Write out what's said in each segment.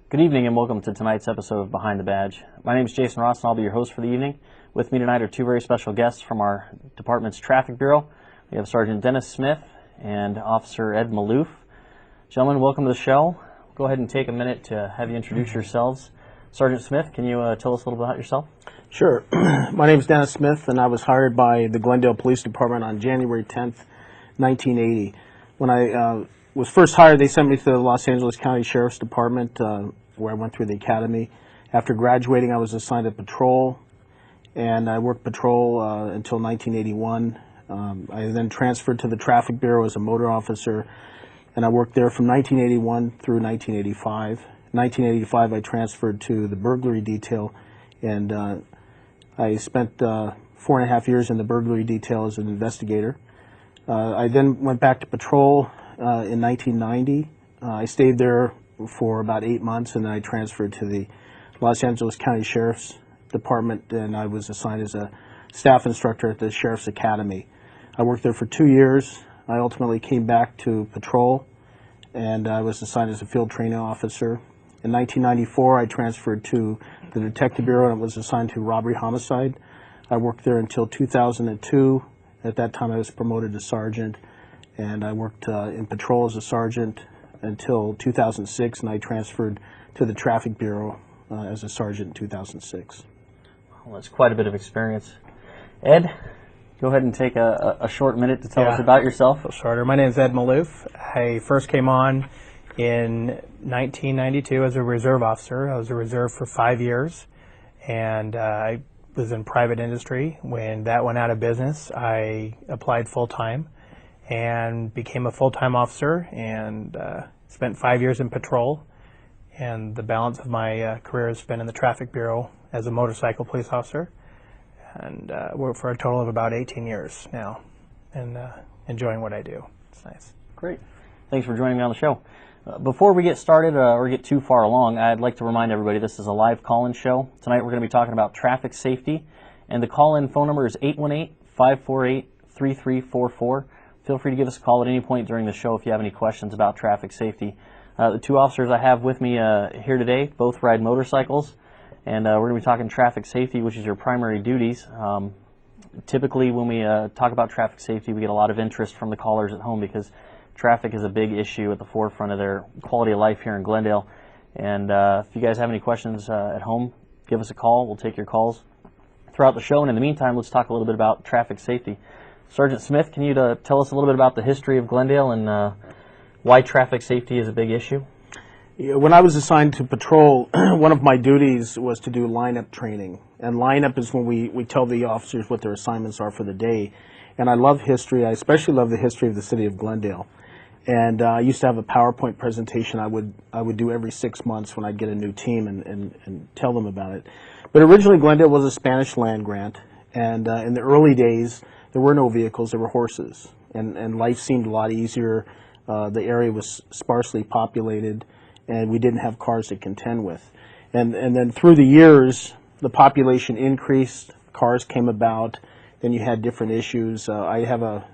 Good evening and welcome to tonight's episode of Behind the Badge. My name is Jason Ross and I'll be your host for the evening. With me tonight are two very special guests from our department's traffic bureau. We have Sergeant Dennis Smith and Officer Ed Maloof. Gentlemen, welcome to the show. Go ahead and take a minute to have you introduce yourselves. Sergeant Smith, can you tell us a little bit about yourself? Sure. My name is Dennis Smith and I was hired by the Glendale Police Department on January 10th, 1980. When I was first hired, they sent me to the Los Angeles County Sheriff's Department where I went through the academy. After graduating, I was assigned to patrol, and I worked patrol until 1981. I then transferred to the Traffic Bureau as a motor officer, and I worked there from 1981 through 1985. In 1985, I transferred to the burglary detail, and I spent 4.5 years in the burglary detail as an investigator. I then went back to patrol in 1990. I stayed there for about 8 months, and then I transferred to the Los Angeles County Sheriff's Department, and I was assigned as a staff instructor at the Sheriff's Academy. I worked there for 2 years. I ultimately came back to patrol, and I was assigned as a field training officer. In 1994, I transferred to the Detective Bureau and was assigned to robbery homicide. I worked there until 2002. At that time, I was promoted to sergeant, and I worked in patrol as a sergeant until 2006, and I transferred to the Traffic Bureau as a sergeant in 2006. Well, that's quite a bit of experience. Ed, go ahead and take a short minute to tell us about yourself. Shorter. My name is Ed Maloof. I first came on in 1992 as a reserve officer. I was a reserve for 5 years, and I was in private industry. When that went out of business, I applied full-time and became a full-time officer, and spent 5 years in patrol, and the balance of my career has been in the Traffic Bureau as a motorcycle police officer, and worked for a total of about 18 years now, and enjoying what I do. It's nice. Great. Thanks for joining me on the show. Before we get started or get too far along, I'd like to remind everybody this is a live call-in show. Tonight we're going to be talking about traffic safety, and the call-in phone number is 818-548-3344. Feel free to give us a call at any point during the show if you have any questions about traffic safety. The two officers I have with me here today both ride motorcycles, and we're going to be talking traffic safety, which is your primary duties. Typically when we talk about traffic safety, we get a lot of interest from the callers at home because traffic is a big issue at the forefront of their quality of life here in Glendale. And if you guys have any questions at home, give us a call. We'll take your calls throughout the show. And in the meantime, let's talk a little bit about traffic safety. Sergeant Smith, can you tell us a little bit about the history of Glendale and why traffic safety is a big issue? When I was assigned to patrol, one of my duties was to do lineup training. And lineup is when we tell the officers what their assignments are for the day. And I love history. I especially love the history of the city of Glendale. And I used to have a PowerPoint presentation I would do every 6 months when I'd get a new team and tell them about it. But originally Glendale was a Spanish land grant, and in the early days there were no vehicles, there were horses, and life seemed a lot easier. The area was sparsely populated, and we didn't have cars to contend with. And then through the years, the population increased, cars came about, then you had different issues. I have a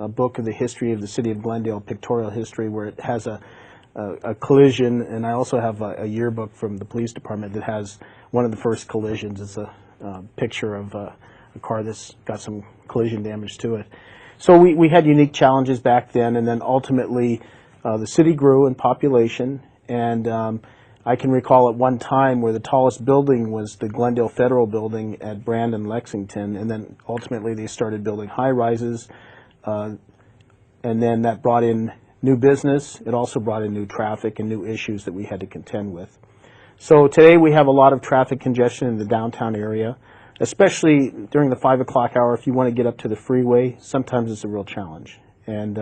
book of the history of the city of Glendale, pictorial history, where it has a collision, and I also have a yearbook from the police department that has one of the first collisions. It's a picture of a car that's got some collision damage to it. So we had unique challenges back then, and then ultimately the city grew in population, and I can recall at one time where the tallest building was the Glendale Federal Building at Brandon, Lexington, and then ultimately they started building high-rises, and then that brought in new business. It also brought in new traffic and new issues that we had to contend with. So today we have a lot of traffic congestion in the downtown area, especially during the 5 o'clock hour. If you want to get up to the freeway, sometimes it's a real challenge. And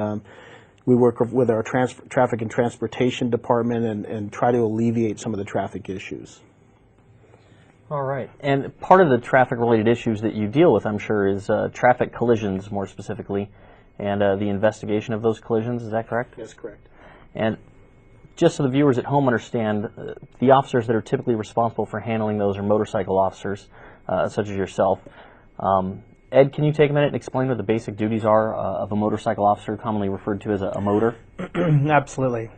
we work with our traffic and transportation department and try to alleviate some of the traffic issues. All right. And part of the traffic-related issues that you deal with, I'm sure, is traffic collisions more specifically, and the investigation of those collisions. Is that correct? That's correct. And just so the viewers at home understand, the officers that are typically responsible for handling those are motorcycle officers, such as yourself. Ed, can you take a minute and explain what the basic duties are of a motorcycle officer, commonly referred to as a motor? Absolutely.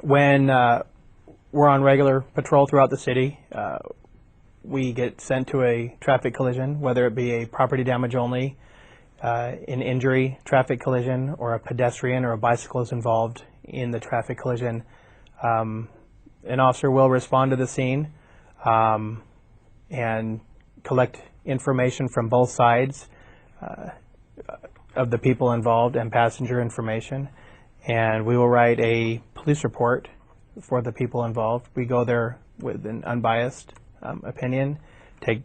When we're on regular patrol throughout the city. We get sent to a traffic collision, whether it be a property damage only, an injury traffic collision, or a pedestrian or a bicycle is involved in the traffic collision. An officer will respond to the scene and collect information from both sides of the people involved and passenger information, and we will write a police report for the people involved. We go there with an unbiased opinion, take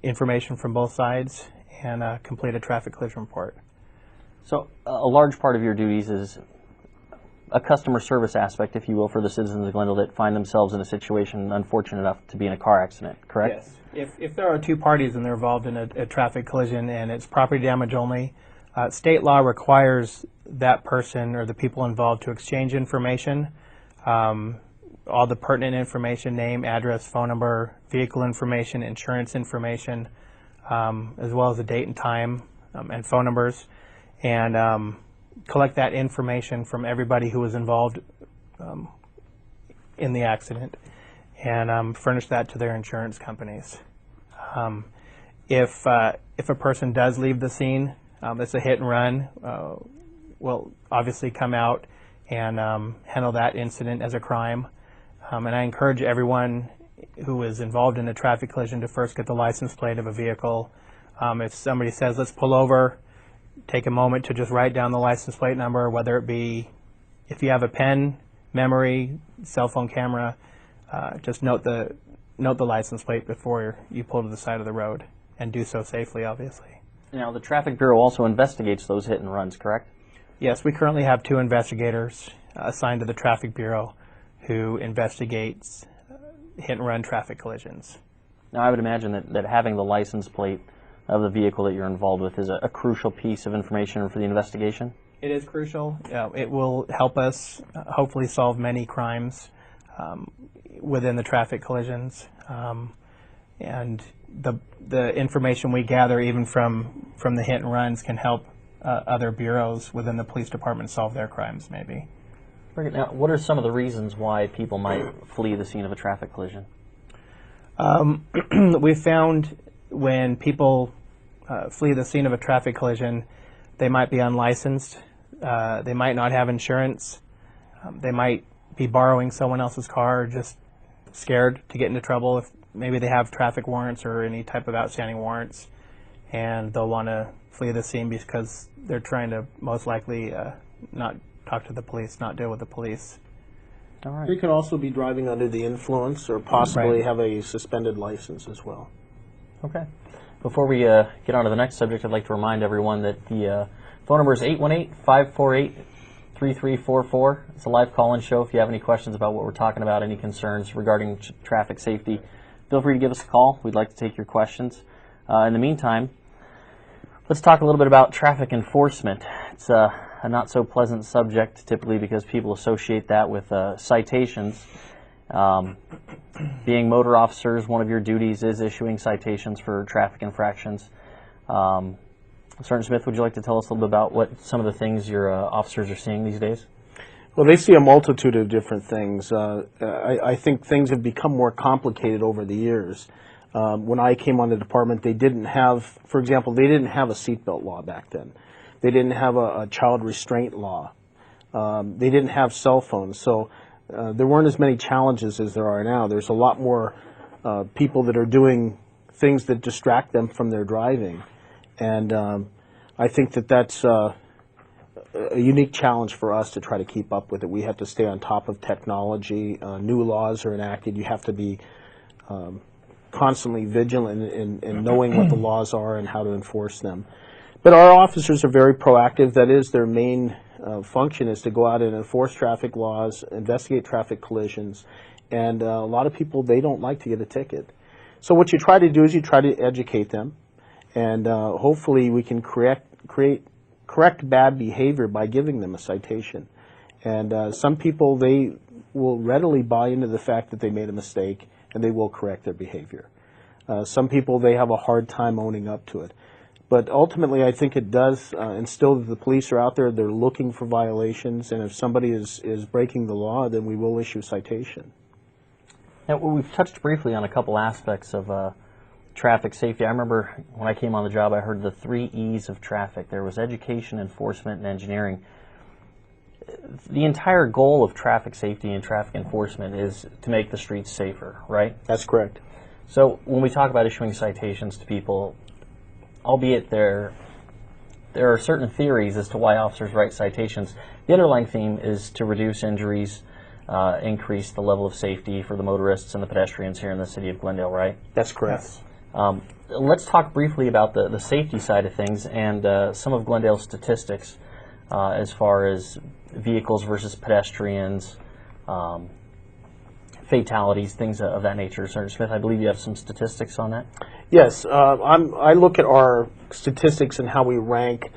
information from both sides, and complete a traffic collision report. So a large part of your duties is a customer service aspect, if you will, for the citizens of Glendale that find themselves in a situation unfortunate enough to be in a car accident, correct? Yes. If there are two parties and they're involved in a traffic collision and it's property damage only, state law requires that person or the people involved to exchange information, all the pertinent information, name, address, phone number, vehicle information, insurance information, as well as the date and time and phone numbers, and collect that information from everybody who was involved in the accident and furnish that to their insurance companies. If a person does leave the scene, it's a hit and run, we'll obviously come out and handle that incident as a crime. And I encourage everyone who is involved in a traffic collision to first get the license plate of a vehicle. If somebody says, let's pull over, take a moment to just write down the license plate number, whether it be, if you have a pen, memory, cell phone camera, just note the license plate before you pull to the side of the road, and do so safely, obviously. Now, the Traffic Bureau also investigates those hit and runs, correct? Yes, we currently have 2 investigators assigned to the Traffic Bureau who investigates hit and run traffic collisions. Now, I would imagine that having the license plate of the vehicle that you're involved with is a crucial piece of information for the investigation? It is crucial. It will help us hopefully solve many crimes within the traffic collisions. And the information we gather even from the hit and runs can help other bureaus within the police department solve their crimes, maybe. Now, what are some of the reasons why people might flee the scene of a traffic collision? We've found when people flee the scene of a traffic collision, they might be unlicensed, they might not have insurance, they might be borrowing someone else's car, or just scared to get into trouble. If maybe they have traffic warrants or any type of outstanding warrants, and they'll want to flee the scene because they're trying to most likely not talk to the police, not deal with the police. All right. They could also be driving under the influence or possibly Right. have a suspended license as well. Okay. Before we get on to the next subject, I'd like to remind everyone that the phone number is 818-548-3344. It's a live call-in show. If you have any questions about what we're talking about, any concerns regarding traffic safety, feel free to give us a call. We'd like to take your questions. In the meantime, let's talk a little bit about traffic enforcement. It's a not so pleasant subject typically because people associate that with citations. Being motor officers, one of your duties is issuing citations for traffic infractions. Sergeant Smith, would you like to tell us a little bit about what some of the things your officers are seeing these days? Well, they see a multitude of different things. I think things have become more complicated over the years. When I came on the department, they didn't have, for example, they didn't have a seatbelt law back then. They didn't have a child restraint law. They didn't have cell phones. So there weren't as many challenges as there are now. There's a lot more people that are doing things that distract them from their driving. And I think that's a unique challenge for us to try to keep up with it. We have to stay on top of technology. New laws are enacted. You have to be constantly vigilant in knowing what the laws are and how to enforce them. But our officers are very proactive. That is their main function, is to go out and enforce traffic laws, investigate traffic collisions. And a lot of people, they don't like to get a ticket. So what you try to do is you try to educate them. And hopefully we can correct bad behavior by giving them a citation. And some people, they will readily buy into the fact that they made a mistake, and they will correct their behavior. Some people, they have a hard time owning up to it. But ultimately, I think it does instill that the police are out there, they're looking for violations, and if somebody is breaking the law, then we will issue a citation. Now, we've touched briefly on a couple aspects of traffic safety. I remember when I came on the job, I heard the 3 E's of traffic. There was education, enforcement, and engineering. The entire goal of traffic safety and traffic enforcement is to make the streets safer, right? That's correct. So when we talk about issuing citations to people, albeit there are certain theories as to why officers write citations, the underlying theme is to reduce injuries, increase the level of safety for the motorists and the pedestrians here in the city of Glendale, right? That's correct. Yes. Let's talk briefly about the safety side of things and some of Glendale's statistics as far as vehicles versus pedestrians, fatalities, things of that nature. Sergeant Smith, I believe you have some statistics on that? Yes, I look at our statistics and how we rank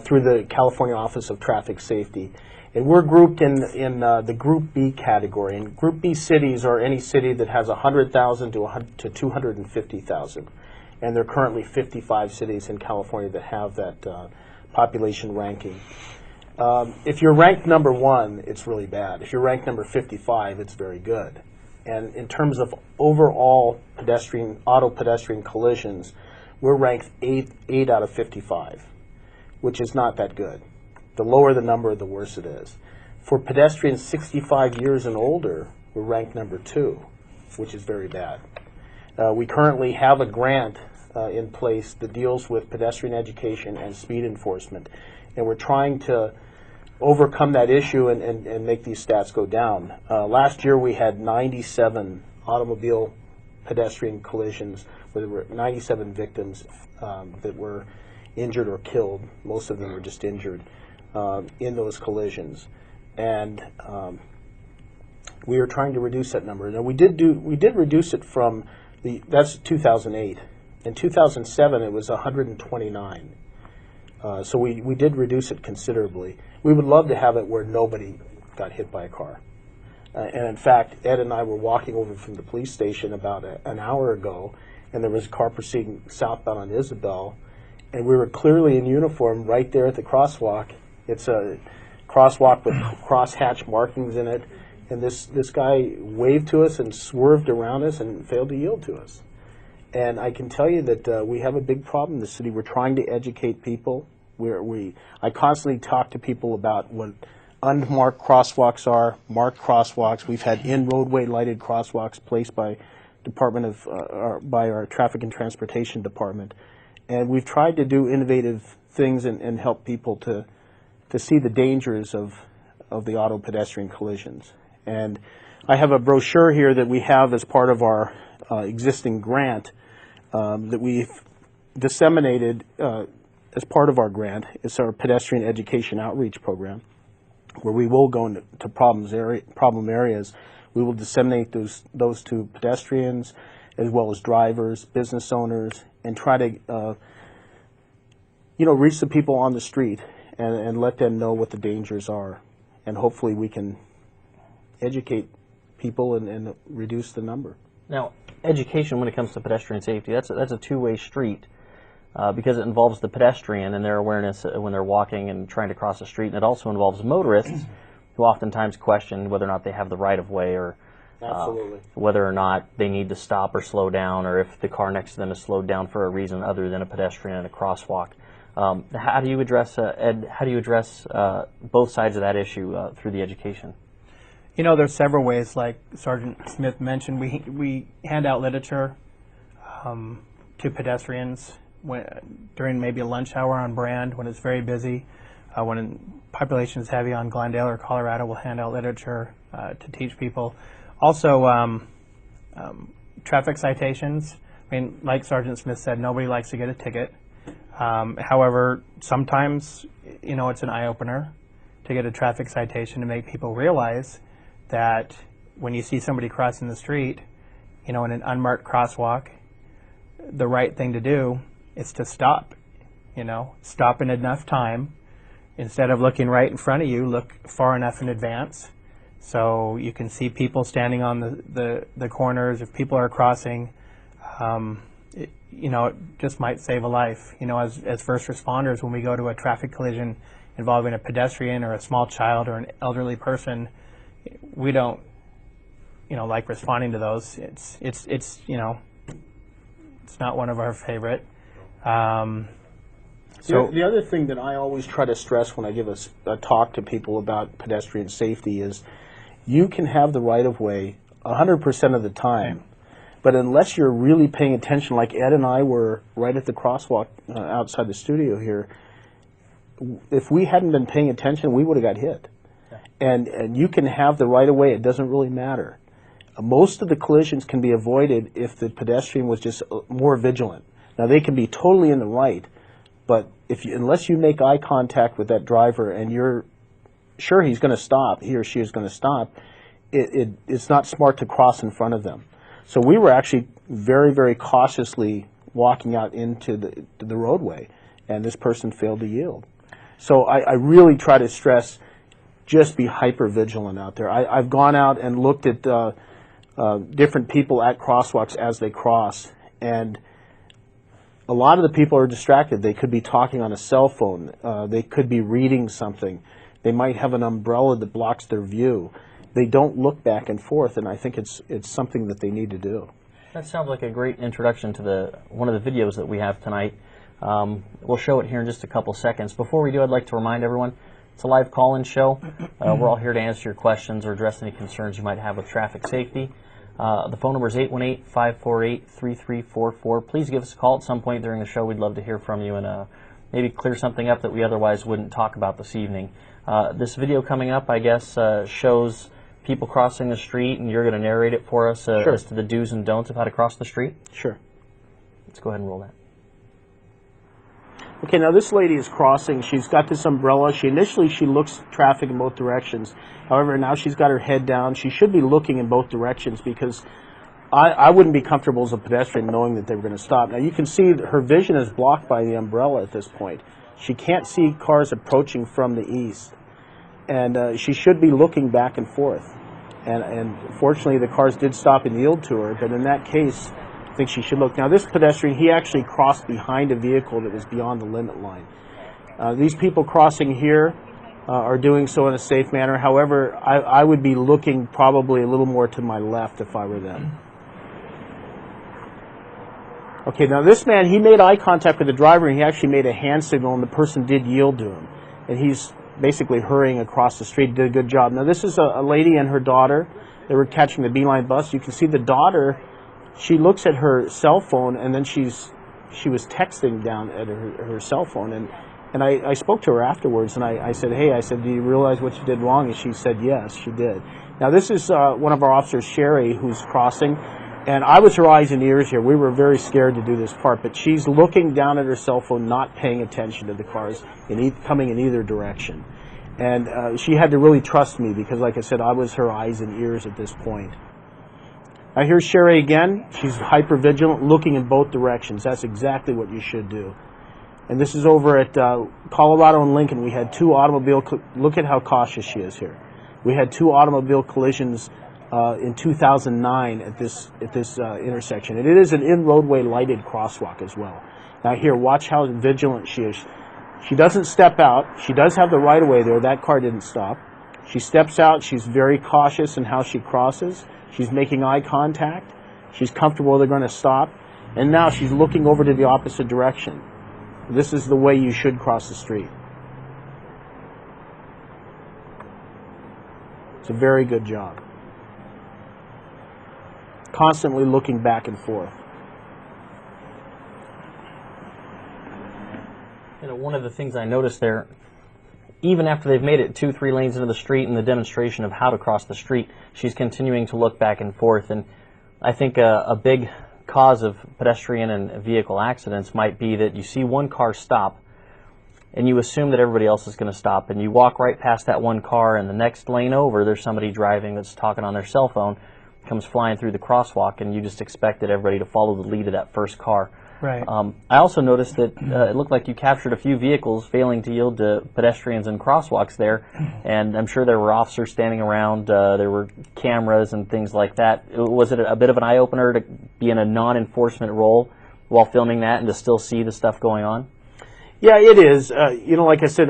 through the California Office of Traffic Safety. And we're grouped in the Group B category. And Group B cities are any city that has 100,000 to 250,000. And there are currently 55 cities in California that have that population ranking. If you're ranked number 1, it's really bad. If you're ranked number 55, it's very good. And in terms of overall auto pedestrian collisions, we're ranked 8 out of 55, which is not that good. The lower the number, the worse it is. For pedestrians 65 years and older, we're ranked number 2, which is very bad. We currently have a grant in place that deals with pedestrian education and speed enforcement, and we're trying to overcome that issue and make these stats go down. Last year we had 97 automobile pedestrian collisions where there were 97 victims that were injured or killed. Most of them were just injured in those collisions. And we are trying to reduce that number. Now we did reduce it from that's 2008. In 2007 it was 129. So we did reduce it considerably. We would love to have it where nobody got hit by a car. And in fact, Ed and I were walking over from the police station about an hour ago, and there was a car proceeding southbound on Isabel, and we were clearly in uniform right there at the crosswalk. It's a crosswalk with crosshatch markings in it, and this guy waved to us and swerved around us and failed to yield to us. And I can tell you that we have a big problem in the city. We're trying to educate people. I constantly talk to people about what unmarked crosswalks are, marked crosswalks. We've had in-roadway lighted crosswalks placed by our Traffic and Transportation Department. And we've tried to do innovative things and help people to see the dangers of the auto pedestrian collisions. And I have a brochure here that we have as part of our existing grant that we've disseminated as part of our grant. It's our pedestrian education outreach program, where we will go into problem areas. We will disseminate those to pedestrians as well as drivers, business owners, and try to reach the people on the street and let them know what the dangers are. And hopefully we can educate people and reduce the number. Now, education when it comes to pedestrian safety, that's a two-way street because it involves the pedestrian and their awareness when they're walking and trying to cross the street, and it also involves motorists who oftentimes question whether or not they have the right-of-way or whether or not they need to stop or slow down, or if the car next to them is slowed down for a reason other than a pedestrian and a crosswalk. How do you address, Ed, both sides of that issue through the education? There's several ways, like Sergeant Smith mentioned. We hand out literature to pedestrians during maybe a lunch hour on Brand when it's very busy. When population is heavy on Glendale or Colorado, we'll hand out literature to teach people. Also, traffic citations. I mean, like Sergeant Smith said, nobody likes to get a ticket. However, sometimes, it's an eye-opener to get a traffic citation to make people realize that when you see somebody crossing the street, in an unmarked crosswalk, the right thing to do is to stop. Stop in enough time. Instead of looking right in front of you, look far enough in advance so you can see people standing on the corners. If people are crossing, you know, it just might save a life. You know, as first responders, when we go to a traffic collision involving a pedestrian or a small child or an elderly person, we don't, you know, like responding to those. It's you know, it's not one of our favorite. So the other thing that I always try to stress when I give a talk to people about pedestrian safety is you can have the right of way 100% of the time, but unless you're really paying attention, like Ed and I were right at the crosswalk outside the studio here, if we hadn't been paying attention, we would have got hit. And you can have the right of way, it doesn't really matter. Most of the collisions can be avoided if the pedestrian was just more vigilant. Now they can be totally in the right, but unless you make eye contact with that driver and you're sure he's going to stop, he or she is going to stop, it's not smart to cross in front of them. So we were actually very, very cautiously walking out into the roadway, and this person failed to yield. So I really try to stress, just be hyper vigilant out there. I've gone out and looked at different people at crosswalks as they cross, and a lot of the people are distracted. They could be talking on a cell phone. They could be reading something. They might have an umbrella that blocks their view. They don't look back and forth, and I think it's something that they need to do. That sounds like a great introduction to one of the videos that we have tonight. We'll show it here in just a couple seconds. Before we do, I'd like to remind everyone, it's a live call-in show. We're all here to answer your questions or address any concerns you might have with traffic safety. The phone number is 818-548-3344. Please give us a call at some point during the show. We'd love to hear from you and maybe clear something up that we otherwise wouldn't talk about this evening. This video coming up, I guess, shows people crossing the street, and you're going to narrate it for us Sure. as to the do's and don'ts of how to cross the street. Sure. Let's go ahead and roll that. Okay, now this lady is crossing. She's got this umbrella. She looks at traffic in both directions. However, now she's got her head down. She should be looking in both directions because I wouldn't be comfortable as a pedestrian knowing that they were going to stop. Now you can see that her vision is blocked by the umbrella at this point. She can't see cars approaching from the east. And she should be looking back and forth. And fortunately, the cars did stop and yield to her, but in that case, I think she should look. Now, this pedestrian, he actually crossed behind a vehicle that was beyond the limit line. These people crossing here are doing so in a safe manner. However, I would be looking probably a little more to my left if I were them. Okay, now this man, he made eye contact with the driver, and he actually made a hand signal, and the person did yield to him. And he's basically hurrying across the street, did a good job. Now, this is a lady and her daughter. They were catching the Beeline bus. You can see the daughter, she looks at her cell phone, and then she was texting down at her cell phone. And I spoke to her afterwards, and I said, hey, do you realize what you did wrong? And she said, yes, she did. Now, this is one of our officers, Sherry, who's crossing. And I was her eyes and ears here. We were very scared to do this part, but she's looking down at her cell phone, not paying attention to the cars coming in either direction. And she had to really trust me because, like I said, I was her eyes and ears at this point. Now here's Sherry again. She's hyper-vigilant, looking in both directions. That's exactly what you should do. And this is over at Colorado and Lincoln. We had two look at how cautious she is here. We had two automobile collisions in 2009 at this intersection. And it is an in-roadway lighted crosswalk as well. Now here, watch how vigilant she is. She doesn't step out. She does have the right-of-way there. That car didn't stop. She steps out. She's very cautious in how she crosses. She's making eye contact. She's comfortable they're going to stop. And now she's looking over to the opposite direction. This is the way you should cross the street. It's a very good job. Constantly looking back and forth. You know, one of the things I noticed there, even after they've made it 2-3 lanes into the street and the demonstration of how to cross the street, she's continuing to look back and forth. And I think a big cause of pedestrian and vehicle accidents might be that you see one car stop and you assume that everybody else is going to stop, and you walk right past that one car, and the next lane over there's somebody driving that's talking on their cell phone, comes flying through the crosswalk, and you just expected everybody to follow the lead of that first car. Right. I also noticed that it looked like you captured a few vehicles failing to yield to pedestrians and crosswalks there, and I'm sure there were officers standing around, there were cameras and things like that. Was it a bit of an eye-opener to be in a non-enforcement role while filming that and to still see the stuff going on? Yeah, it is. Like I said,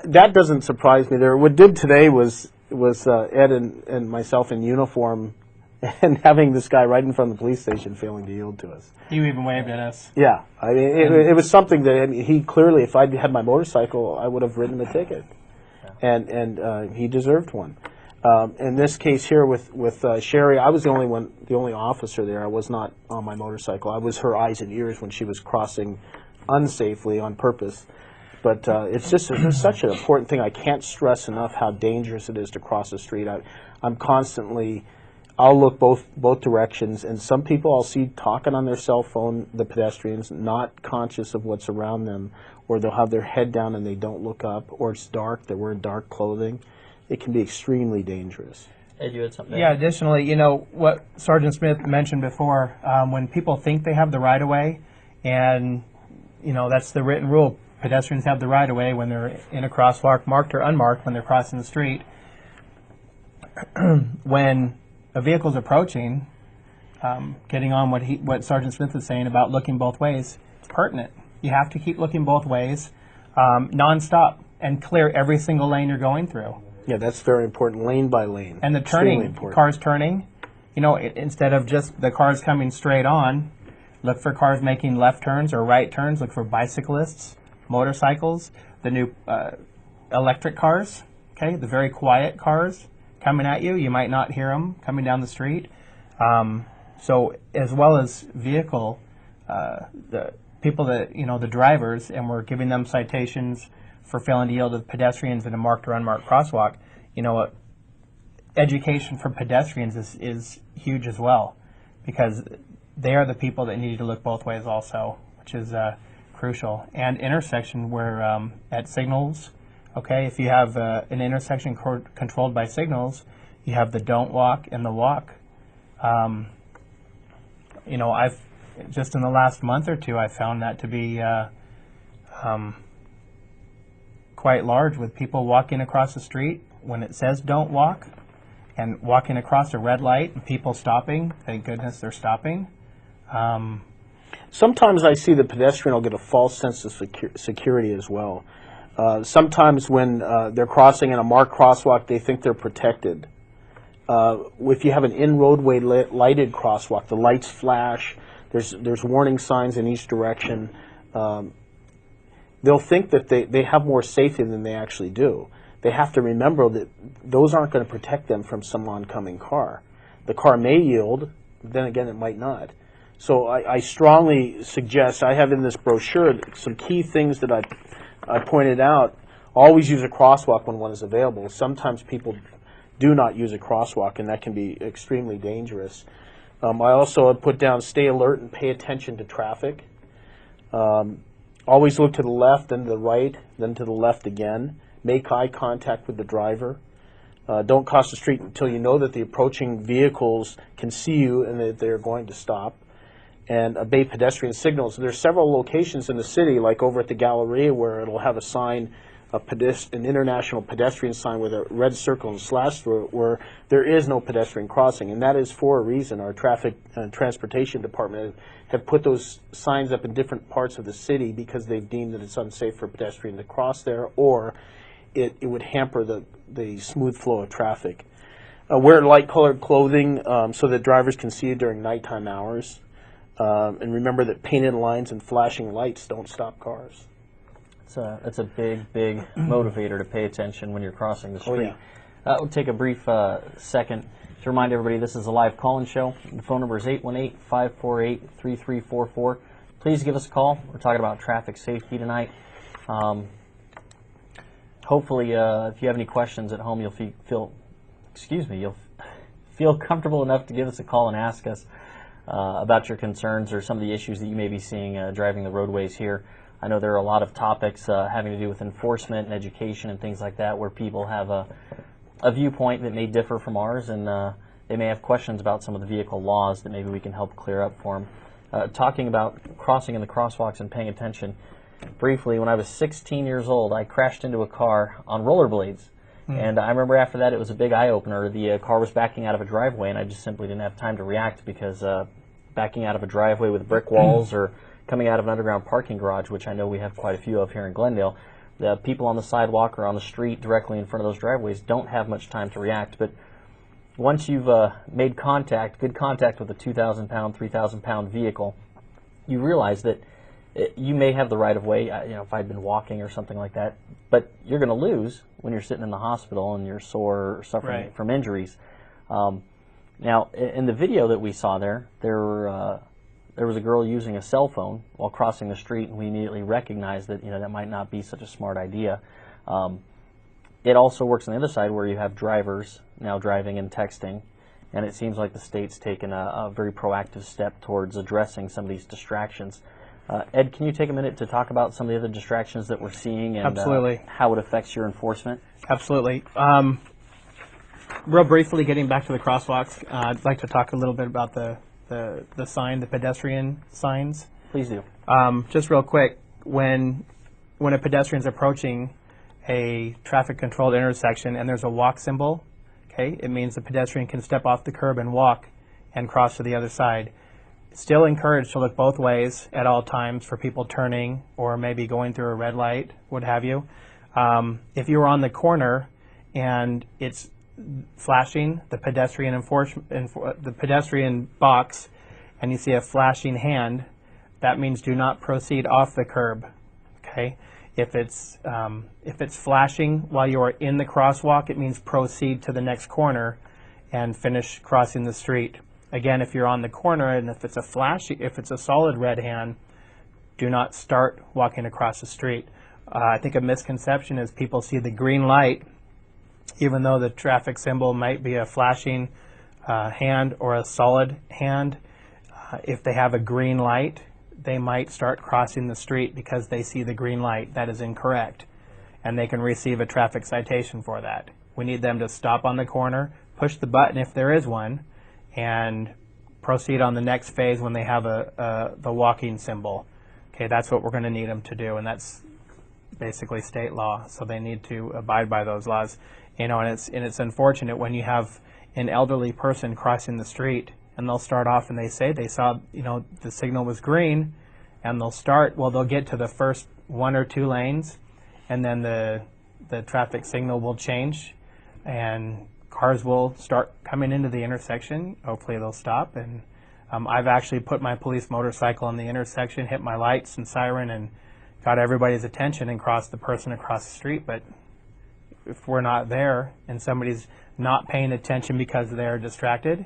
that doesn't surprise me. What did today was Ed and myself in uniform and having this guy right in front of the police station failing to yield to us. You even waved at us. Yeah, I mean, it was something that he clearly, if I'd had my motorcycle, I would have written him a ticket, and he deserved one. In this case here with Sherry, I was the only officer there. I was not on my motorcycle. I was her eyes and ears when she was crossing unsafely on purpose. But it's such an important thing. I can't stress enough how dangerous it is to cross the street. I'll look both directions, and some people I'll see talking on their cell phone, the pedestrians, not conscious of what's around them, or they'll have their head down and they don't look up, or it's dark, they're wearing dark clothing. It can be extremely dangerous. Ed, you had something? Yeah, additionally, what Sergeant Smith mentioned before, when people think they have the right-of-way, and, that's the written rule, pedestrians have the right-of-way when they're in a crosswalk, marked or unmarked, when they're crossing the street. When a vehicle's approaching, getting on what Sergeant Smith was saying about looking both ways, it's pertinent. You have to keep looking both ways, nonstop, and clear every single lane you're going through. Yeah, that's very important, lane by lane. And the turning, cars turning, instead of just the cars coming straight on, look for cars making left turns or right turns. Look for bicyclists, motorcycles, the new electric cars, okay, the very quiet cars coming at you. You might not hear them coming down the street. So as well as vehicle, the people that, the drivers, and we're giving them citations for failing to yield to pedestrians in a marked or unmarked crosswalk, education for pedestrians is huge as well, because they are the people that need to look both ways also, which is crucial. And intersection where at signals, okay, if you have an intersection controlled by signals, you have the don't walk and the walk. I've just in the last month or two, I found that to be quite large, with people walking across the street when it says don't walk, and walking across a red light and people stopping. Thank goodness they're stopping. Sometimes I see the pedestrian will get a false sense of security as well. Sometimes when they're crossing in a marked crosswalk, they think they're protected. If you have an in-roadway lighted crosswalk, the lights flash, there's warning signs in each direction. They'll think that they have more safety than they actually do. They have to remember that those aren't going to protect them from some oncoming car. The car may yield, but then again it might not. So I strongly suggest, I have in this brochure some key things that I pointed out. Always use a crosswalk when one is available. Sometimes people do not use a crosswalk, and that can be extremely dangerous. I also put down stay alert and pay attention to traffic. Always look to the left, then to the right, then to the left again. Make eye contact with the driver. Don't cross the street until you know that the approaching vehicles can see you and that they're going to stop. And obey pedestrian signals. There are several locations in the city, like over at the Galleria, where it'll have a sign, an international pedestrian sign with a red circle and slash through it, where there is no pedestrian crossing. And that is for a reason. Our traffic and transportation department have put those signs up in different parts of the city because they've deemed that it's unsafe for a pedestrian to cross there, or it would hamper the smooth flow of traffic. Wear light-colored clothing so that drivers can see you during nighttime hours. And remember that painted lines and flashing lights don't stop cars. It's a big motivator to pay attention when you're crossing the street. Oh, yeah. We'll take a brief second to remind everybody this is a live call-in show. The phone number is 818-548-3344. Please give us a call. We're talking about traffic safety tonight. Hopefully, if you have any questions at home, you'll feel comfortable enough to give us a call and ask us about your concerns or some of the issues that you may be seeing driving the roadways here. I know there are a lot of topics having to do with enforcement and education and things like that, where people have a viewpoint that may differ from ours, and they may have questions about some of the vehicle laws that maybe we can help clear up for them. Talking about crossing in the crosswalks and paying attention, briefly, when I was 16 years old, I crashed into a car on rollerblades. And I remember after that, it was a big eye-opener. The car was backing out of a driveway, and I just simply didn't have time to react because backing out of a driveway with brick walls or coming out of an underground parking garage, which I know we have quite a few of here in Glendale. The people on the sidewalk or on the street directly in front of those driveways don't have much time to react. But once you've made good contact with a 2,000-pound, 3,000-pound vehicle, you realize that you may have the right of way, if I'd been walking or something like that, but you're going to lose when you're sitting in the hospital and you're sore or suffering from injuries. Now, in the video that we saw there was a girl using a cell phone while crossing the street, and we immediately recognized that that might not be such a smart idea. It also works on the other side where you have drivers now driving and texting, and it seems like the state's taken a very proactive step towards addressing some of these distractions. Ed, can you take a minute to talk about some of the other distractions that we're seeing and how it affects your enforcement? Absolutely. Real briefly, getting back to the crosswalks, I'd like to talk a little bit about the pedestrian signs. Please do. Just real quick, when a pedestrian's approaching a traffic-controlled intersection and there's a walk symbol, okay, it means the pedestrian can step off the curb and walk and cross to the other side. Still encouraged to look both ways at all times for people turning or maybe going through a red light, what have you. If you were on the corner and it's flashing the pedestrian box and you see a flashing hand, that means do not proceed off the curb. Okay, if it's flashing while you are in the crosswalk, it means proceed to the next corner and finish crossing the street. Again, if you're on the corner and if it's a solid red hand, do not start walking across the street. I think a misconception is people see the green light, even though the traffic symbol might be a flashing hand or a solid hand. If they have a green light, they might start crossing the street because they see the green light. That is incorrect, and they can receive a traffic citation for that. We need them to stop on the corner, push the button if there is one, and proceed on the next phase when they have the walking symbol. Okay, that's what we're going to need them to do, and that's basically state law, so they need to abide by those laws. And it's unfortunate when you have an elderly person crossing the street and they'll start off and they say they saw the signal was green, and they'll get to the first one or two lanes, and then the traffic signal will change and cars will start coming into the intersection. Hopefully they'll stop, and I've actually put my police motorcycle on the intersection, hit my lights and siren, and got everybody's attention and crossed the person across the street. But if we're not there and somebody's not paying attention because they're distracted,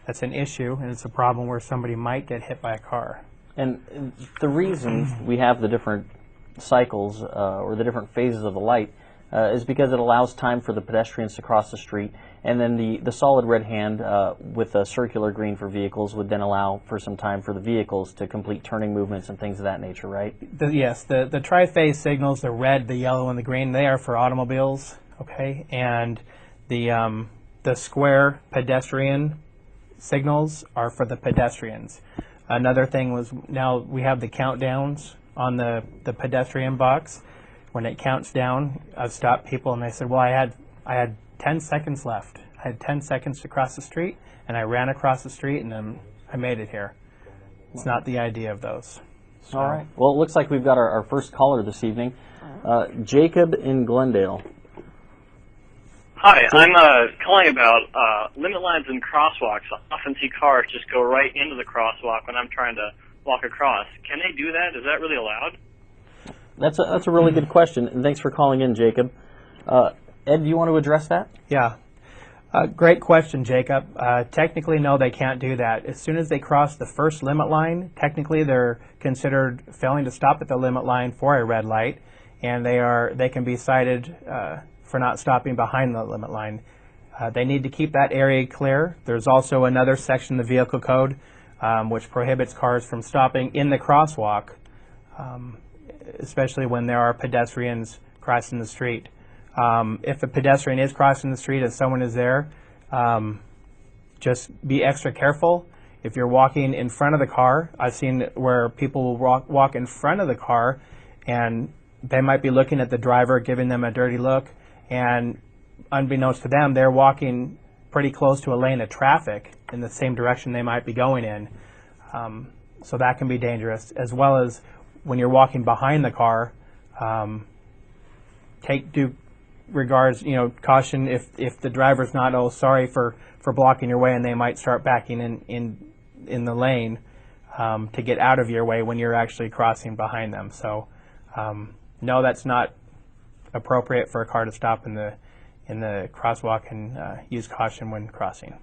that's an issue, and it's a problem where somebody might get hit by a car. And the reason we have the different cycles or the different phases of the light is because it allows time for the pedestrians to cross the street, and then the solid red hand with a circular green for vehicles would then allow for some time for the vehicles to complete turning movements and things of that nature, right? Yes, the tri-phase signals, the red, the yellow, and the green, they are for automobiles, okay? And the square pedestrian signals are for the pedestrians. Another thing was, now we have the countdowns on the pedestrian box. When it counts down, I've stopped people and they said, well, I had 10 seconds left. I had 10 seconds to cross the street, and I ran across the street, and then I made it here. It's not the idea of those. So. All right. Well, it looks like we've got our first caller this evening. Jacob in Glendale. Hi, I'm calling about limit lines and crosswalks. I often see cars just go right into the crosswalk when I'm trying to walk across. Can they do that? Is that really allowed? That's a really good question, and thanks for calling in, Jacob. Ed, do you want to address that? Yeah. Great question, Jacob. Technically, no, they can't do that. As soon as they cross the first limit line, technically they're considered failing to stop at the limit line for a red light, and they can be cited for not stopping behind the limit line. They need to keep that area clear. There's also another section of the vehicle code which prohibits cars from stopping in the crosswalk, especially when there are pedestrians crossing the street. If a pedestrian is crossing the street and someone is there, just be extra careful. If you're walking in front of the car, I've seen where people will walk in front of the car and they might be looking at the driver, giving them a dirty look, and unbeknownst to them, they're walking pretty close to a lane of traffic in the same direction they might be going in. So that can be dangerous, as well as when you're walking behind the car. Do regards, caution if the driver's not, oh, sorry for blocking your way, and they might start backing in the lane to get out of your way when you're actually crossing behind them. So no, that's not appropriate for a car to stop in the crosswalk, and use caution when crossing.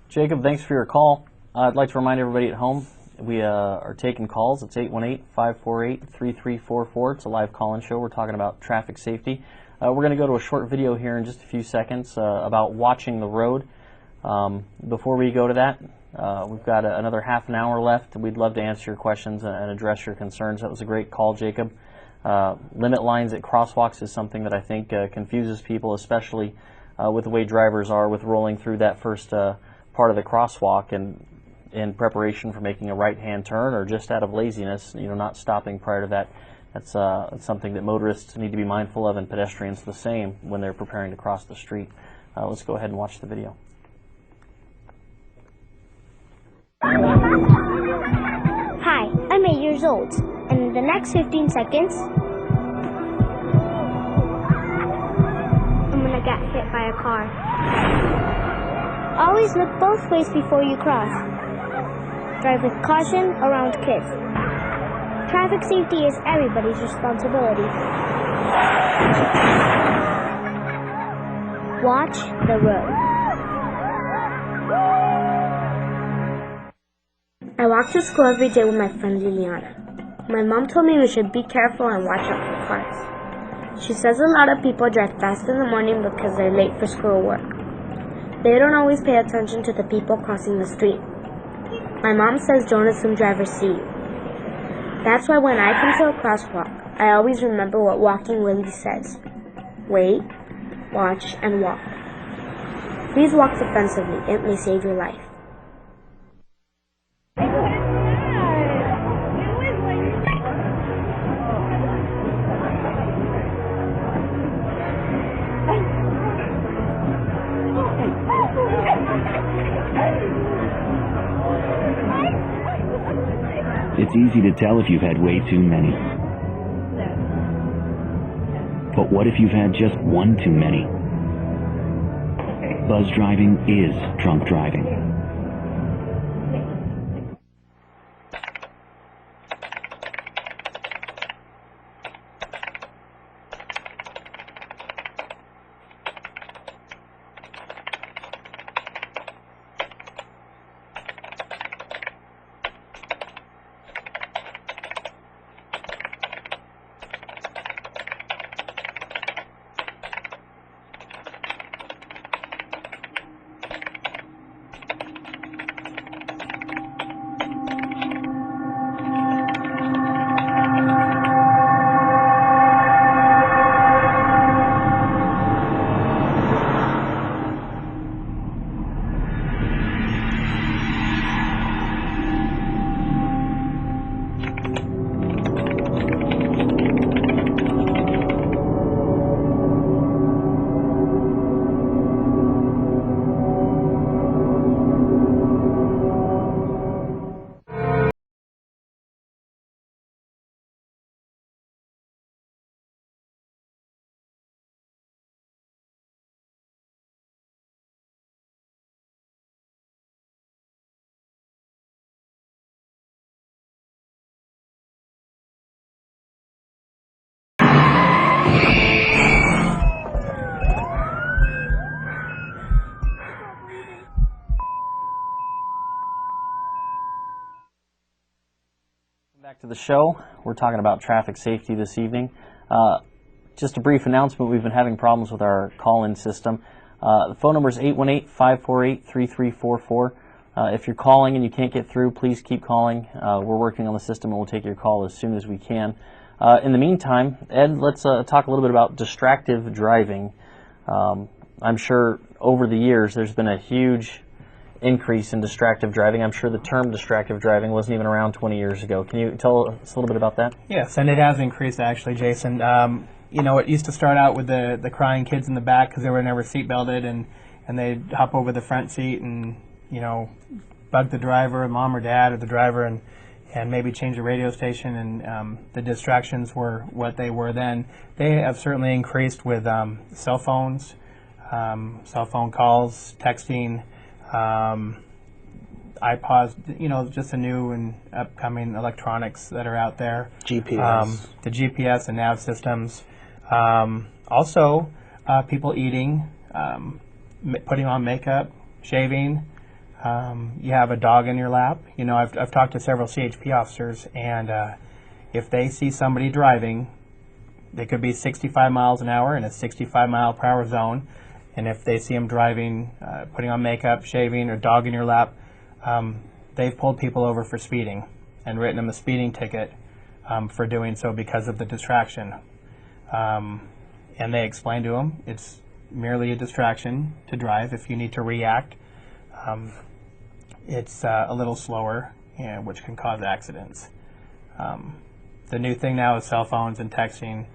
Jacob, thanks for your call. I'd like to remind everybody at home, we are taking calls. It's 818-548-3344. It's a live call-in show. We're talking about traffic safety. We're going to go to a short video here in just a few seconds about watching the road. Before we go to that, we've got another half an hour left. We'd love to answer your questions and address your concerns. That was a great call, Jacob. Limit lines at crosswalks is something that I think confuses people, especially with the way drivers are with rolling through that first part of the crosswalk and in preparation for making a right-hand turn, or just out of laziness, not stopping prior to that. That's something that motorists need to be mindful of, and pedestrians the same when they're preparing to cross the street. Let's go ahead and watch the video. Hi, I'm 8 years old, and in the next 15 seconds, I'm gonna get hit by a car. Always look both ways before you cross. Drive with caution around kids. Traffic safety is everybody's responsibility. Watch the road. I walk to school every day with my friend Liliana. My mom told me we should be careful and watch out for cars. She says a lot of people drive fast in the morning because they're late for school or work. They don't always pay attention to the people crossing the street. My mom says don't assume drivers see you. That's why when I come to a crosswalk, I always remember what Walking Willie says. Wait, watch, and walk. Please walk defensively. It may save your life. It's easy to tell if you've had way too many. But what if you've had just one too many? Buzz driving is drunk driving. Back to the show. We're talking about traffic safety this evening. Just a brief announcement. We've been having problems with our call-in system. The phone number is 818-548-3344. If you're calling and you can't get through, please keep calling. We're working on the system and we'll take your call as soon as we can. In the meantime, Ed, let's talk a little bit about distractive driving. I'm sure over the years there's been a huge increase in distractive driving. I'm sure the term distractive driving wasn't even around 20 years ago. Can you tell us a little bit about that? Yes, and it has increased actually, Jason. It used to start out with the crying kids in the back because they were never seat belted, and they'd hop over the front seat and, bug the driver, mom or dad or the driver, and maybe change the radio station, and the distractions were what they were then. They have certainly increased with cell phones, cell phone calls, texting, iPods, just the new and upcoming electronics that are out there. GPS. The GPS and nav systems. Also, people eating, putting on makeup, shaving. You have a dog in your lap. I've talked to several CHP officers, and if they see somebody driving, they could be 65 miles an hour in a 65 mile per hour zone, and if they see them driving, putting on makeup, shaving, or dog in your lap, they've pulled people over for speeding and written them a speeding ticket for doing so because of the distraction. And they explain to them it's merely a distraction to drive. If you need to react, it's a little slower, which can cause accidents. The new thing now is cell phones and texting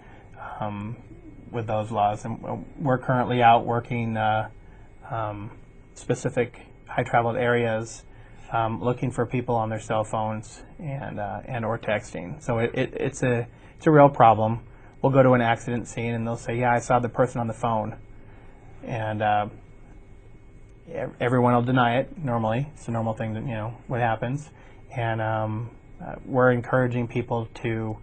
with those laws. And we're currently out working specific high-traveled areas, looking for people on their cell phones and or texting. So it's a real problem. We'll go to an accident scene and they'll say, "Yeah, I saw the person on the phone," and everyone will deny it. Normally, it's a normal thing that what happens, and we're encouraging people to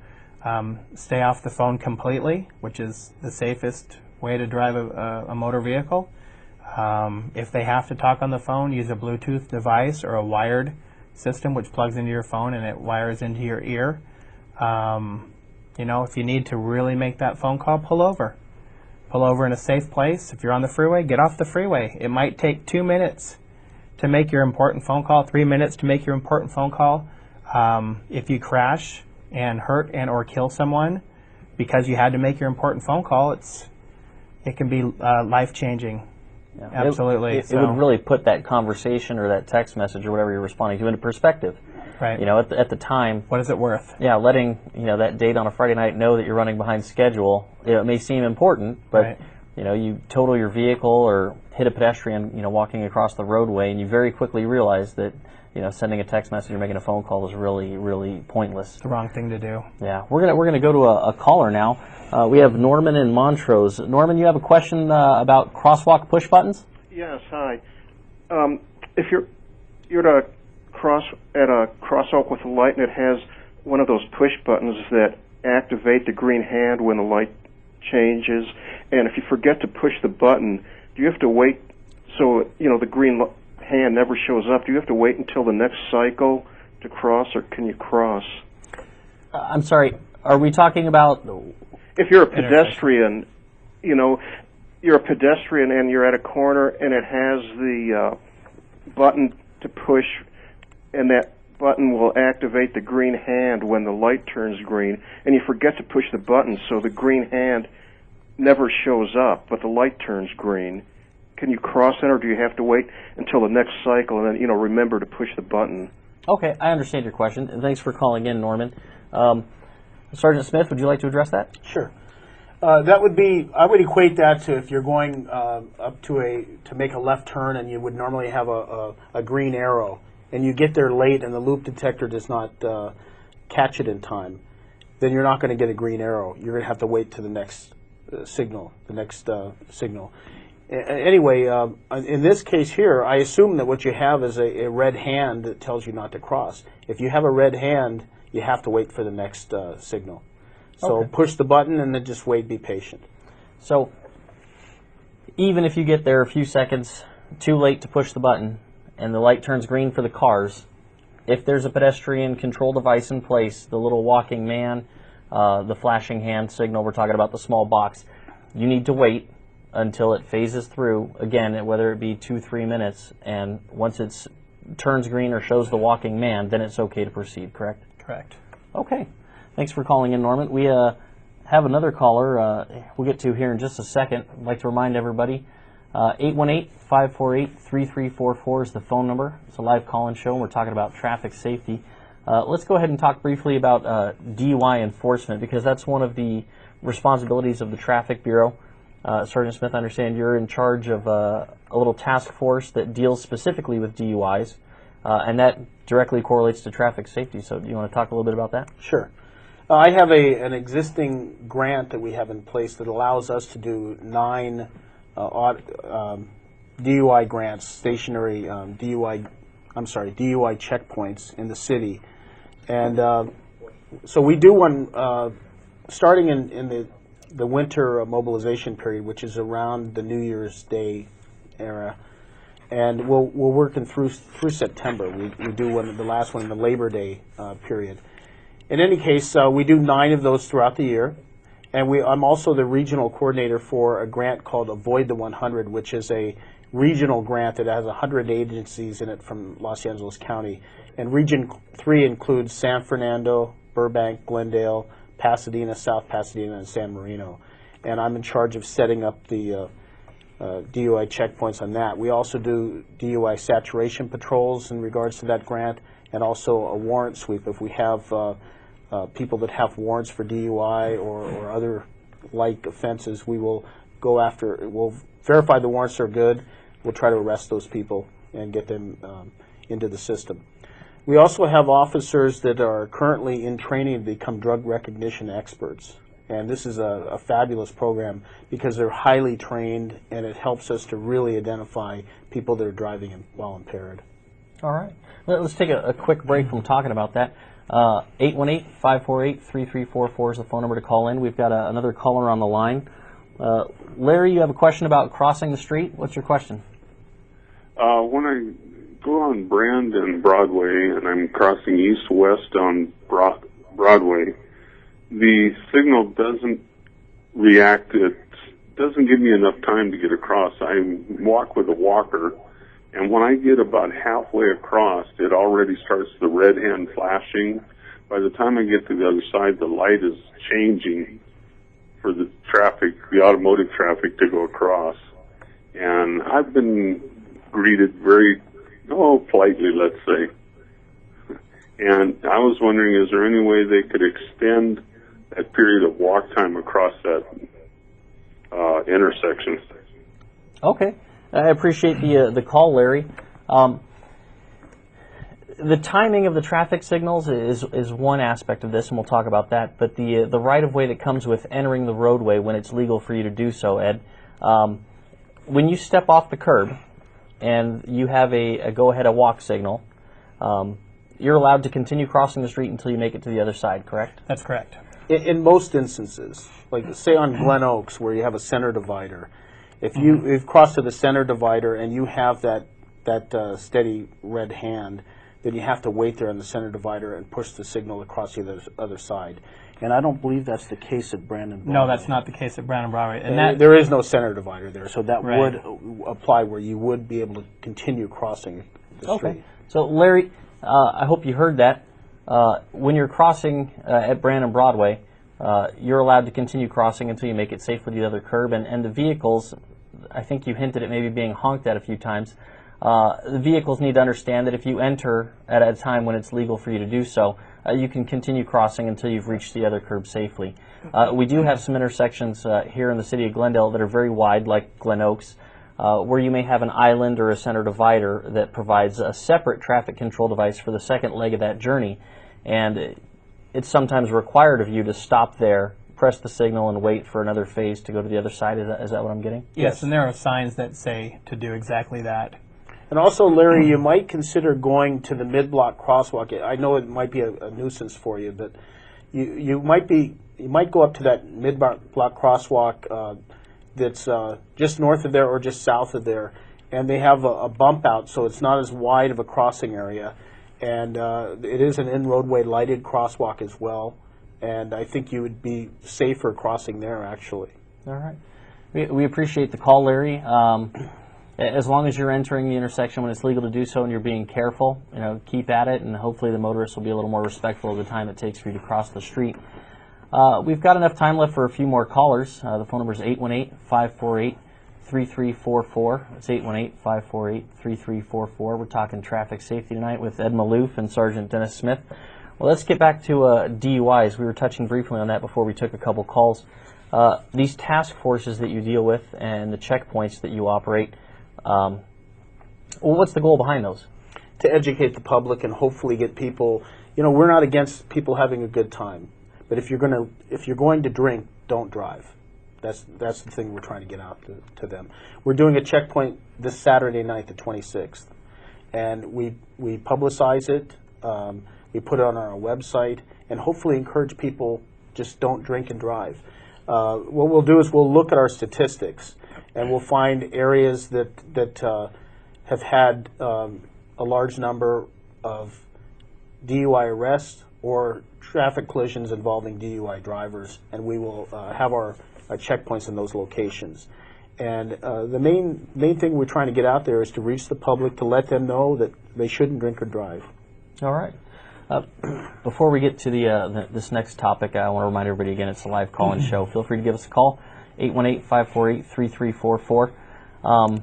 stay off the phone completely, which is the safest way to drive a motor vehicle. If they have to talk on the phone, use a Bluetooth device or a wired system which plugs into your phone and it wires into your ear. If you need to really make that phone call, pull over. Pull over in a safe place. If you're on the freeway, get off the freeway. It might take 2 minutes to make your important phone call, 3 minutes to make your important phone call. If you crash and hurt and or kill someone because you had to make your important phone call, it can be life-changing. Yeah. Absolutely. It would really put that conversation or that text message or whatever you're responding to into perspective. Right. At the time. What is it worth? Yeah, letting that date on a Friday night know that you're running behind schedule. It may seem important, but Right. You total your vehicle or hit a pedestrian, walking across the roadway, and you very quickly realize that sending a text message or making a phone call is really, really pointless. It's the wrong thing to do. Yeah, we're gonna go to a caller now. We have Norman in Montrose. Norman, you have a question about crosswalk push buttons? Yes, hi. If you're at a crosswalk with a light and it has one of those push buttons that activate the green hand when the light changes, and if you forget to push the button, do you have to wait so the green hand never shows up? Do you have to wait until the next cycle to cross, or can you cross? I'm sorry, are we talking about... If you're a pedestrian, you're a pedestrian and you're at a corner and it has the button to push, and that button will activate the green hand when the light turns green, and you forget to push the button, so the green hand never shows up, but the light turns green. Can you cross it, or do you have to wait until the next cycle and then remember to push the button? Okay, I understand your question, and thanks for calling in, Norman. Sergeant Smith, would you like to address that? Sure. That would be, I would equate that to if you're going up to make a left turn and you would normally have a green arrow, and you get there late and the loop detector does not catch it in time, then you're not going to get a green arrow. You're going to have to wait to the next signal, Anyway, in this case here, I assume that what you have is a red hand that tells you not to cross. If you have a red hand, you have to wait for the next signal. So Okay. Push the button and then just wait, be patient. So even if you get there a few seconds too late to push the button and the light turns green for the cars, if there's a pedestrian control device in place, the little walking man, the flashing hand signal, we're talking about the small box, you need to wait until it phases through, again, whether it be 2-3 minutes, and once it turns green or shows the walking man, then it's okay to proceed, correct? Correct. Okay. Thanks for calling in, Norman. We have another caller we'll get to here in just a second. I'd like to remind everybody, 818-548-3344 is the phone number. It's a live call-in show, and we're talking about traffic safety. Let's go ahead and talk briefly about DUI enforcement, because that's one of the responsibilities of the Traffic Bureau. Sergeant Smith, I understand you're in charge of a little task force that deals specifically with DUIs. and that directly correlates to traffic safety. So do you want to talk a little bit about that? Sure. I have an existing grant that we have in place that allows us to do 9 DUI grants, stationary DUI checkpoints in the city. And so we do one starting in the winter mobilization period, which is around the New Year's Day era. And we're working through September. We do the last one in the Labor Day period. In any case, we do 9 of those throughout the year, and I'm also the regional coordinator for a grant called Avoid the 100, which is a regional grant that has 100 agencies in it from Los Angeles County. And Region 3 includes San Fernando, Burbank, Glendale, Pasadena, South Pasadena, and San Marino. And I'm in charge of setting up the DUI checkpoints on that. We also do DUI saturation patrols in regards to that grant, and also a warrant sweep. If we have people that have warrants for DUI or other like offenses, we will go after, we'll verify the warrants are good, we'll try to arrest those people and get them into the system. We also have officers that are currently in training to become drug recognition experts. And this is a fabulous program because they're highly trained, and it helps us to really identify people that are driving while impaired. All right. Let's take a quick break from talking about that. 818-548-3344 is the phone number to call in. We've got another caller on the line. Larry, you have a question about crossing the street. What's your question? When I go on Brand and Broadway and I'm crossing east-west on Broadway, the signal doesn't react. It doesn't give me enough time to get across. I walk with a walker, and when I get about halfway across, it already starts the red hand flashing. By the time I get to the other side, the light is changing for the traffic, the automotive traffic, to go across. And I've been greeted very, politely, let's say. And I was wondering, is there any way they could extend that period of walk time across that intersection? Okay. I appreciate the call, Larry. The timing of the traffic signals is one aspect of this, and we'll talk about that. But the right-of-way that comes with entering the roadway when it's legal for you to do so, Ed, when you step off the curb and you have a go-ahead, a walk signal, you're allowed to continue crossing the street until you make it to the other side, correct? That's correct. In most instances, like say on Glen Oaks where you have a center divider, if you've crossed to the center divider and you have that steady red hand, then you have to wait there on the center divider and push the signal across the other side. And I don't believe that's the case at Brandon Broadway. No, that's not the case at Brandon Broadway. And there is no center divider there, so that Right. would apply where you would be able to continue crossing the street. Okay. So, Larry, I hope you heard that. When you're crossing at Brandon Broadway, you're allowed to continue crossing until you make it safe with the other curb. And the vehicles, I think you hinted at maybe being honked at a few times. The vehicles need to understand that if you enter at a time when it's legal for you to do so, you can continue crossing until you've reached the other curb safely. We do have some intersections here in the city of Glendale that are very wide, like Glen Oaks, where you may have an island or a center divider that provides a separate traffic control device for the second leg of that journey. And it's sometimes required of you to stop there, press the signal, and wait for another phase to go to the other side. Is that what I'm getting? Yes, and there are signs that say to do exactly that. And also, Larry, you might consider going to the mid-block crosswalk. I know it might be a nuisance for you, but you might go up to that mid-block crosswalk that's just north of there or just south of there, and they have a bump out, so it's not as wide of a crossing area. And it is an in-roadway lighted crosswalk as well, and I think you would be safer crossing there, actually. All right. We appreciate the call, Larry. As long as you're entering the intersection when it's legal to do so and you're being careful, keep at it, and hopefully the motorists will be a little more respectful of the time it takes for you to cross the street. We've got enough time left for a few more callers. The phone number is 818-548-3344. It's 818-548-3344. We're talking traffic safety tonight with Ed Maloof and Sergeant Dennis Smith. Well, let's get back to DUIs. We were touching briefly on that before we took a couple calls. These task forces that you deal with and the checkpoints that you operate, what's the goal behind those? to educate the public and hopefully get people. We're not against people having a good time, but if you're going to drink, don't drive. That's the thing we're trying to get out to them. We're doing a checkpoint this Saturday night, the 26th, and we publicize it. We put it on our website, and hopefully encourage people just don't drink and drive. What we'll do is we'll look at our statistics, and we'll find areas that have had a large number of DUI arrests or traffic collisions involving DUI drivers, and we will have our checkpoints in those locations. And the main thing we're trying to get out there is to reach the public, to let them know that they shouldn't drink or drive. All right. Before we get to this next topic, I want to remind everybody again, it's a live call-in show. Feel free to give us a call, 818-548-3344. I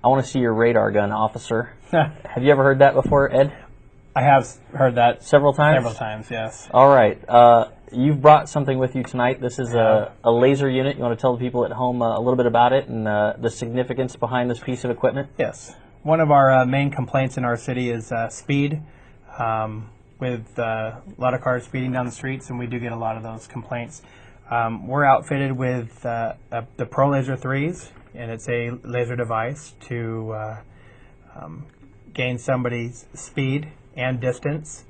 want to see your radar gun, officer. Have you ever heard that before, Ed? I have heard that several times? Several times, yes. All right. You've brought something with you tonight. This is a laser unit. You want to tell the people at home a little bit about it and the significance behind this piece of equipment? Yes. One of our main complaints in our city is speed, with a lot of cars speeding down the streets, and we do get a lot of those complaints. We're outfitted with the Pro Laser 3s, and it's a laser device to gain somebody's speed and distance.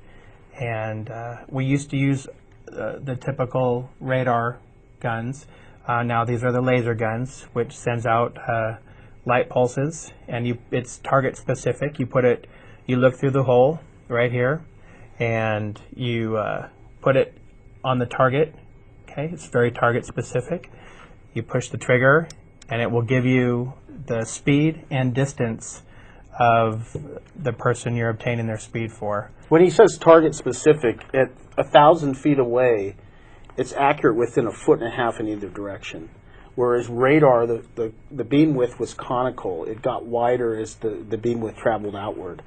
And we used to use the typical radar guns. Now these are the laser guns, which sends out light pulses, and it's target specific. You look through the hole right here, and you put it on the target. Okay, it's very target specific. You push the trigger, and it will give you the speed and distance of the person you're obtaining their speed for. When he says target specific, at 1,000 feet away, it's accurate within 1.5 feet in either direction. Whereas radar, the beam width was conical. It got wider as the beam width traveled outward.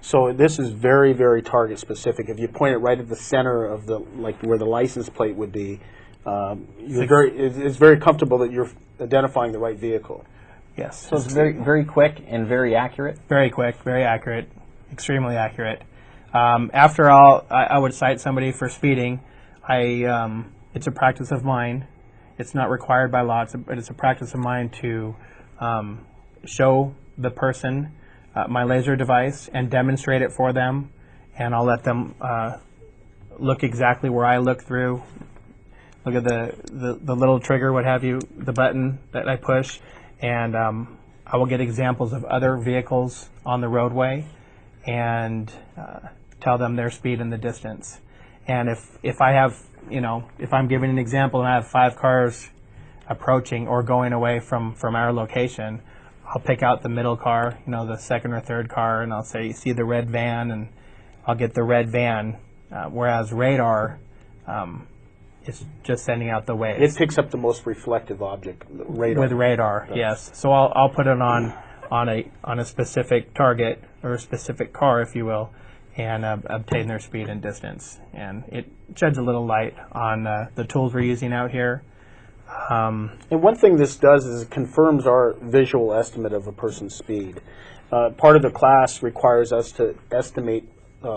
So this is very, very target specific. If you point it right at the center of where the license plate would be, it's very comfortable that you're identifying the right vehicle. Yes. So it's very, very quick and very accurate? Very quick, very accurate, extremely accurate. After I would cite somebody for speeding. It's a practice of mine. It's not required by law, but it's a practice of mine to show the person my laser device and demonstrate it for them, and I'll let them look exactly where I look through. Look at the little trigger, what have you, the button that I push, and I will get examples of other vehicles on the roadway and tell them their speed and the distance. And if I have, if I'm giving an example and I have 5 cars approaching or going away from our location, I'll pick out the middle car, the second or third car, and I'll say, you see the red van, and I'll get the red van, whereas radar is just sending out the waves. It picks up the most reflective object, radar. With radar, yes. So I'll put it on a specific target, or a specific car, if you will, and obtain their speed and distance. And it sheds a little light on the tools we're using out here. And one thing this does is it confirms our visual estimate of a person's speed. Part of the class requires us to estimate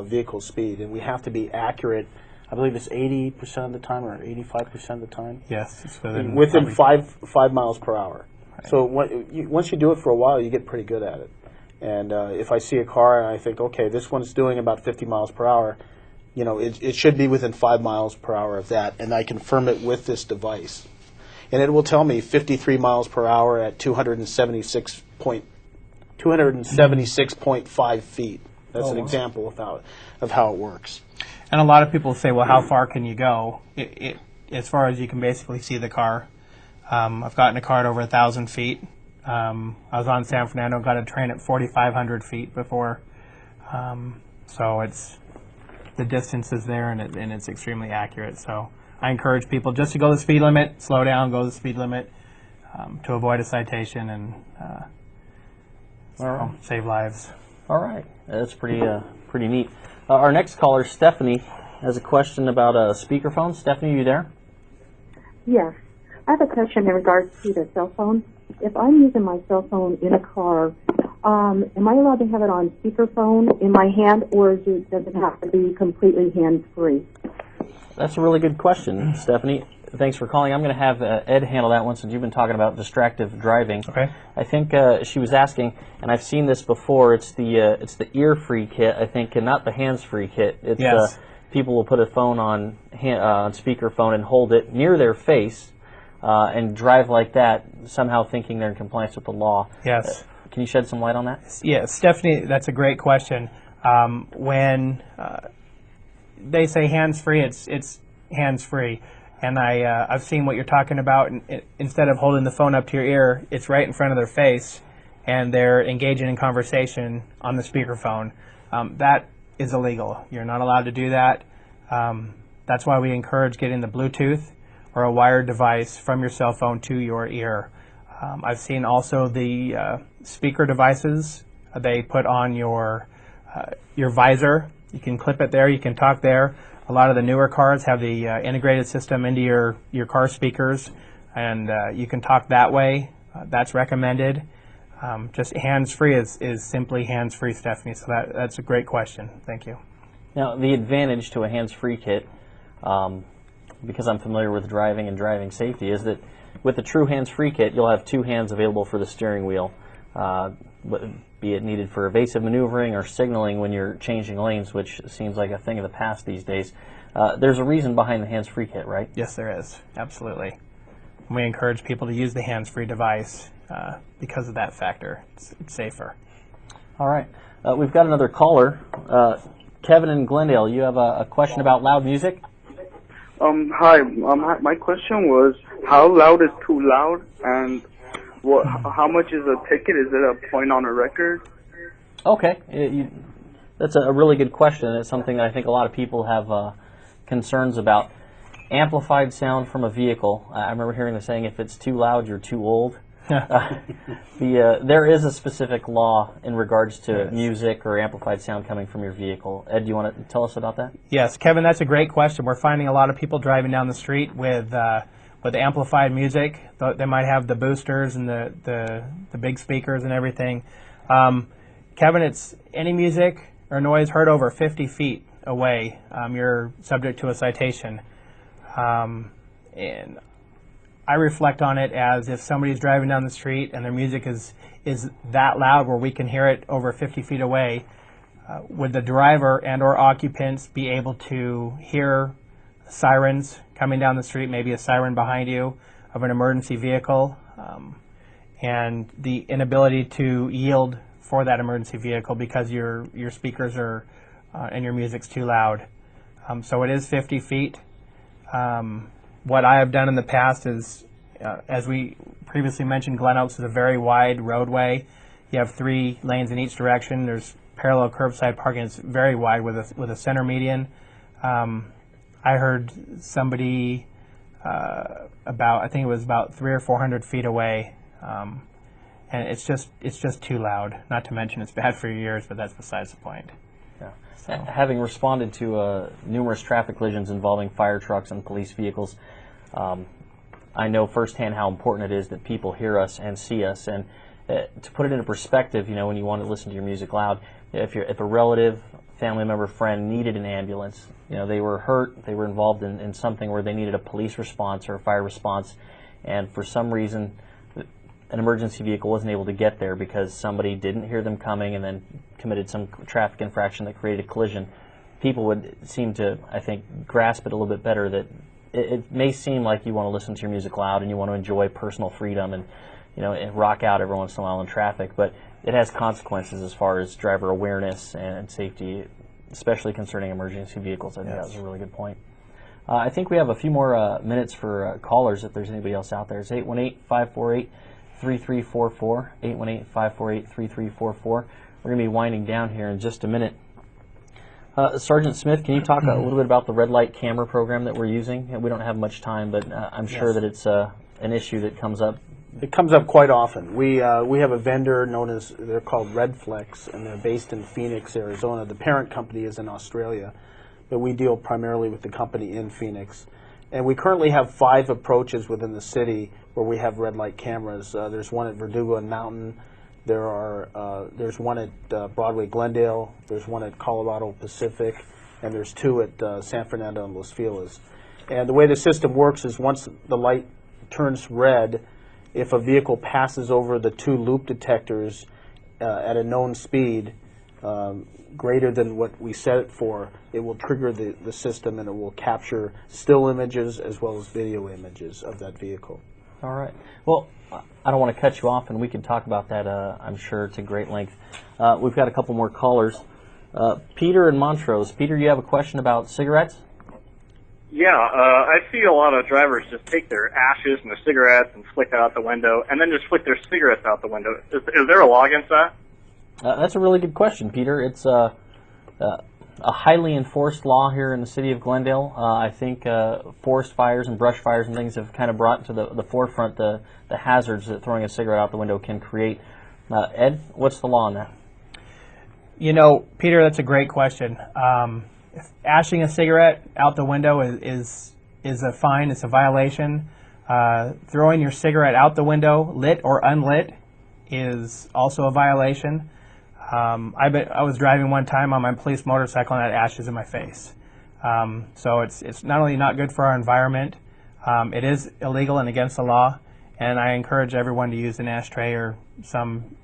vehicle speed, and we have to be accurate. I believe it's 80% of the time or 85% of the time. Yes, it's within 5 miles per hour. Right. So once you do it for a while, you get pretty good at it. And if I see a car and I think, okay, this one's doing about 50 miles per hour, it should be within 5 miles per hour of that, and I confirm it with this device. And it will tell me 53 miles per hour at 276.5 feet. That's an example of how it works. And a lot of people say, well, how far can you go? As far as you can basically see the car. I've gotten a car at over 1,000 feet. I was on San Fernando, got a train at 4,500 feet before. So the distance is there, and it's extremely accurate. So I encourage people just to go the speed limit, slow down, go the speed limit to avoid a citation and save lives. All right, that's pretty neat. Our next caller, Stephanie, has a question about a speakerphone. Stephanie, are you there? Yes. I have a question in regards to the cell phone. If I'm using my cell phone in a car, Am I allowed to have it on speakerphone in my hand, or does it have to be completely hands-free? That's a really good question, Stephanie. Thanks for calling. I'm going to have Ed handle that one since you've been talking about distractive driving. Okay. I think she was asking, and I've seen this before. It's the ear-free kit, I think, and not the hands-free kit. It's Yes. People will put a phone on speakerphone and hold it near their face and drive like that, somehow thinking they're in compliance with the law. Yes. Can you shed some light on that? Yeah, Stephanie, that's a great question. When they say hands-free, it's hands-free. And I've seen what you're talking about. And instead of holding the phone up to your ear, it's right in front of their face, and they're engaging in conversation on the speakerphone. That is illegal. You're not allowed to do that. That's why we encourage getting the Bluetooth or a wired device from your cell phone to your ear. I've seen also the speaker devices they put on your visor. You can clip it there. You can talk there. A lot of the newer cars have the integrated system into your car speakers, and you can talk that way. That's recommended. Just hands-free is simply hands-free, Stephanie, so that's a great question. Thank you. Now, the advantage to a hands-free kit, because I'm familiar with driving and driving safety, is that with the true hands-free kit, you'll have two hands available for the steering wheel, be it needed for evasive maneuvering or signaling when you're changing lanes, which seems like a thing of the past these days. There's a reason behind the hands-free kit, right? Yes, there is. Absolutely. We encourage people to use the hands-free device because of that factor. It's safer. All right. We've got another caller. Kevin in Glendale, you have a question about loud music? Hi. My question was, how loud is too loud, and how much is a ticket? Is it a point on a record? Okay. That's a really good question. It's something that I think a lot of people have concerns about. Amplified sound from a vehicle. I remember hearing the saying, if it's too loud, you're too old. There is a specific law in regards to music or amplified sound coming from your vehicle. Ed, do you want to tell us about that? Yes, Kevin, that's a great question. We're finding a lot of people driving down the street with amplified music. They might have the boosters and the big speakers and everything. Kevin, it's any music or noise heard over 50 feet away. You're subject to a citation. And I reflect on it as if somebody's driving down the street and their music is that loud where we can hear it over 50 feet away, would the driver and or occupants be able to hear sirens coming down the street, maybe a siren behind you of an emergency vehicle, and the inability to yield for that emergency vehicle because your speakers are and your music's too loud. So it is 50 feet. What I have done in the past is, as we previously mentioned, Glen Oaks is a very wide roadway. You have 3 lanes in each direction. There's parallel curbside parking. It's very wide with a center median. I heard somebody I think it was about 300 or 400 feet away, and it's just too loud. Not to mention it's bad for your ears, but that's besides the point. Yeah. So. Having responded to numerous traffic collisions involving fire trucks and police vehicles, I know firsthand how important it is that people hear us and see us. And to put it into perspective, when you want to listen to your music loud, if a relative, family member, friend needed an ambulance, they were hurt, they were involved in something where they needed a police response or a fire response, and for some reason an emergency vehicle wasn't able to get there because somebody didn't hear them coming and then committed some traffic infraction that created a collision, people would seem to, I think, grasp it a little bit better that it may seem like you want to listen to your music loud and you want to enjoy personal freedom and and rock out every once in a while in traffic, but it has consequences as far as driver awareness and safety, especially concerning emergency vehicles. I think that was a really good point. I think we have a few more minutes for callers if there's anybody else out there. It's 818-548-3344, 818-548-3344. We're going to be winding down here in just a minute. Sergeant Smith, can you talk a little bit about the red light camera program that we're using? We don't have much time, but I'm sure that it's an issue that comes up. It comes up quite often. We have a vendor they're called Redflex, and they're based in Phoenix, Arizona. The parent company is in Australia, but we deal primarily with the company in Phoenix. And we currently have 5 approaches within the city where we have red light cameras. There's one at Verdugo and Mountain, There's one at Broadway Glendale, there's one at Colorado Pacific, and there's two at San Fernando and Los Feliz. And the way the system works is once the light turns red, if a vehicle passes over the two loop detectors at a known speed greater than what we set it for, it will trigger the system, and it will capture still images as well as video images of that vehicle. All right. Well, I don't want to cut you off, and we can talk about that, I'm sure, to great length. We've got a couple more callers. Peter in Montrose. Peter, you have a question about cigarettes? Yeah, I see a lot of drivers just take their ashes and their cigarettes and flick that out the window, and then just flick their cigarettes out the window. Is there a law against that? That's a really good question, Peter. It's a highly enforced law here in the city of Glendale. I think forest fires and brush fires and things have kind of brought to the forefront the hazards that throwing a cigarette out the window can create. Ed, what's the law on that? You know, Peter, that's a great question. Ashing a cigarette out the window is a fine. It's a violation. Throwing your cigarette out the window, lit or unlit, is also a violation. I was driving one time on my police motorcycle and I had ashes in my face. So it's not only not good for our environment, it is illegal and against the law. And I encourage everyone to use an ashtray or some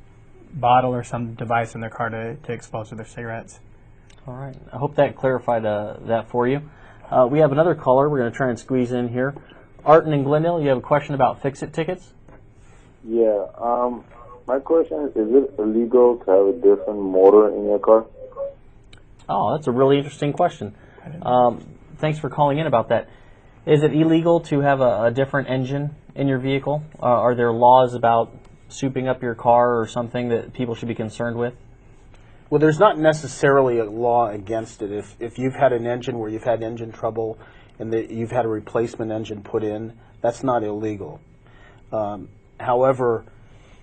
bottle or some device in their car to expose to their cigarettes. All right. I hope that clarified that for you. We have another caller we're going to try and squeeze in here. Arton in Glendale, you have a question about fix-it tickets? Yeah. My question is it illegal to have a different motor in your car? Oh, that's a really interesting question. Thanks for calling in about that. Is it illegal to have a different engine in your vehicle? Are there laws about souping up your car or something that people should be concerned with? Well, there's not necessarily a law against it. If you've had an engine where you've had engine trouble and you've had a replacement engine put in, that's not illegal. However,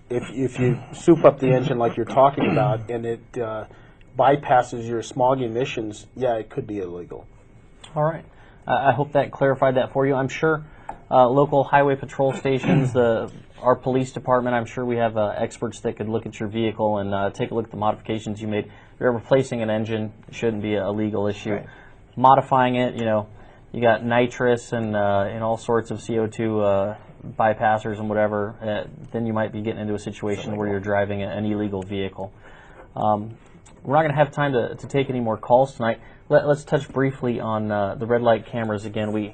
if you soup up the engine like you're talking about and it bypasses your smog emissions, yeah, it could be illegal. All right. I hope that clarified that for you. I'm sure local highway patrol stations, our police department, I'm sure we have experts that could look at your vehicle and take a look at the modifications you made. If you're replacing an engine, it shouldn't be a legal issue. Right. Modifying it, you got nitrous and all sorts of CO2 bypassers and whatever, then you might be getting into a situation where you're driving an illegal vehicle. We're not going to have time to take any more calls tonight. Let's touch briefly on the red light cameras again. We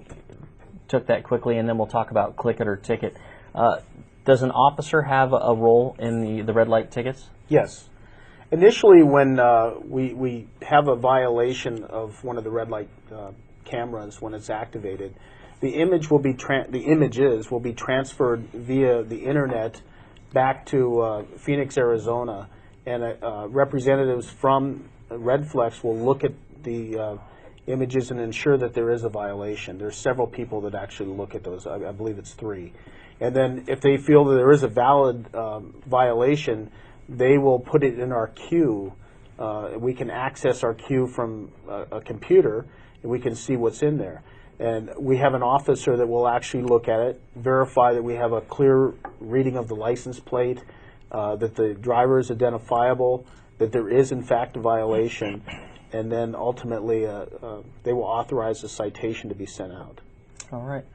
took that quickly, and then we'll talk about click it or ticket. Does an officer have a role in the red light tickets? Yes. Initially, when we have a violation of one of the red light cameras when it's activated, the images will be transferred via the internet back to Phoenix, Arizona, and representatives from Redflex will look at the images and ensure that there is a violation. There's several people that actually look at those. I believe it's 3. And then if they feel that there is a valid violation, they will put it in our queue. We can access our queue from a computer, and we can see what's in there. And we have an officer that will actually look at it, verify that we have a clear reading of the license plate, that the driver is identifiable, that there is in fact a violation, and then ultimately they will authorize a citation to be sent out. All right.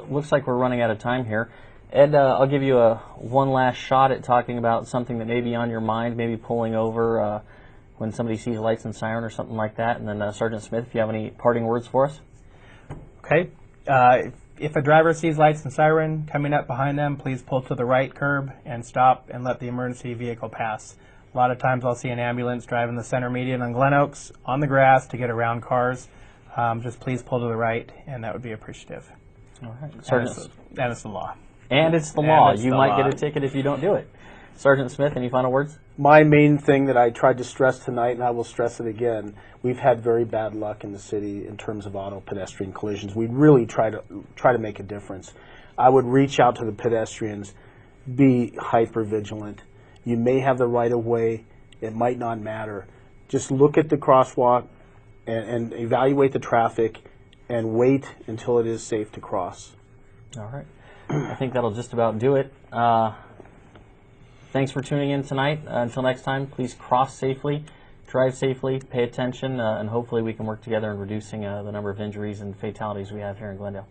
Looks like we're running out of time here. Ed, I'll give you one last shot at talking about something that may be on your mind, maybe pulling over when somebody sees lights and siren or something like that. And then Sergeant Smith, if you have any parting words for us. Okay. If a driver sees lights and siren coming up behind them, please pull to the right curb and stop and let the emergency vehicle pass. A lot of times I'll see an ambulance driving the center median on Glen Oaks on the grass to get around cars. Just please pull to the right, and that would be appreciative. All right. Sergeant, that is the law. And it's the law. You might get a ticket if you don't do it. Sergeant Smith, any final words? My main thing that I tried to stress tonight, and I will stress it again, we've had very bad luck in the city in terms of auto pedestrian collisions. We really try to make a difference. I would reach out to the pedestrians, be hyper vigilant. You may have the right of way. It might not matter. Just look at the crosswalk and evaluate the traffic and wait until it is safe to cross. All right. I think that'll just about do it. thanks for tuning in tonight. Until next time, please cross safely, drive safely, pay attention, and hopefully we can work together in reducing the number of injuries and fatalities we have here in Glendale.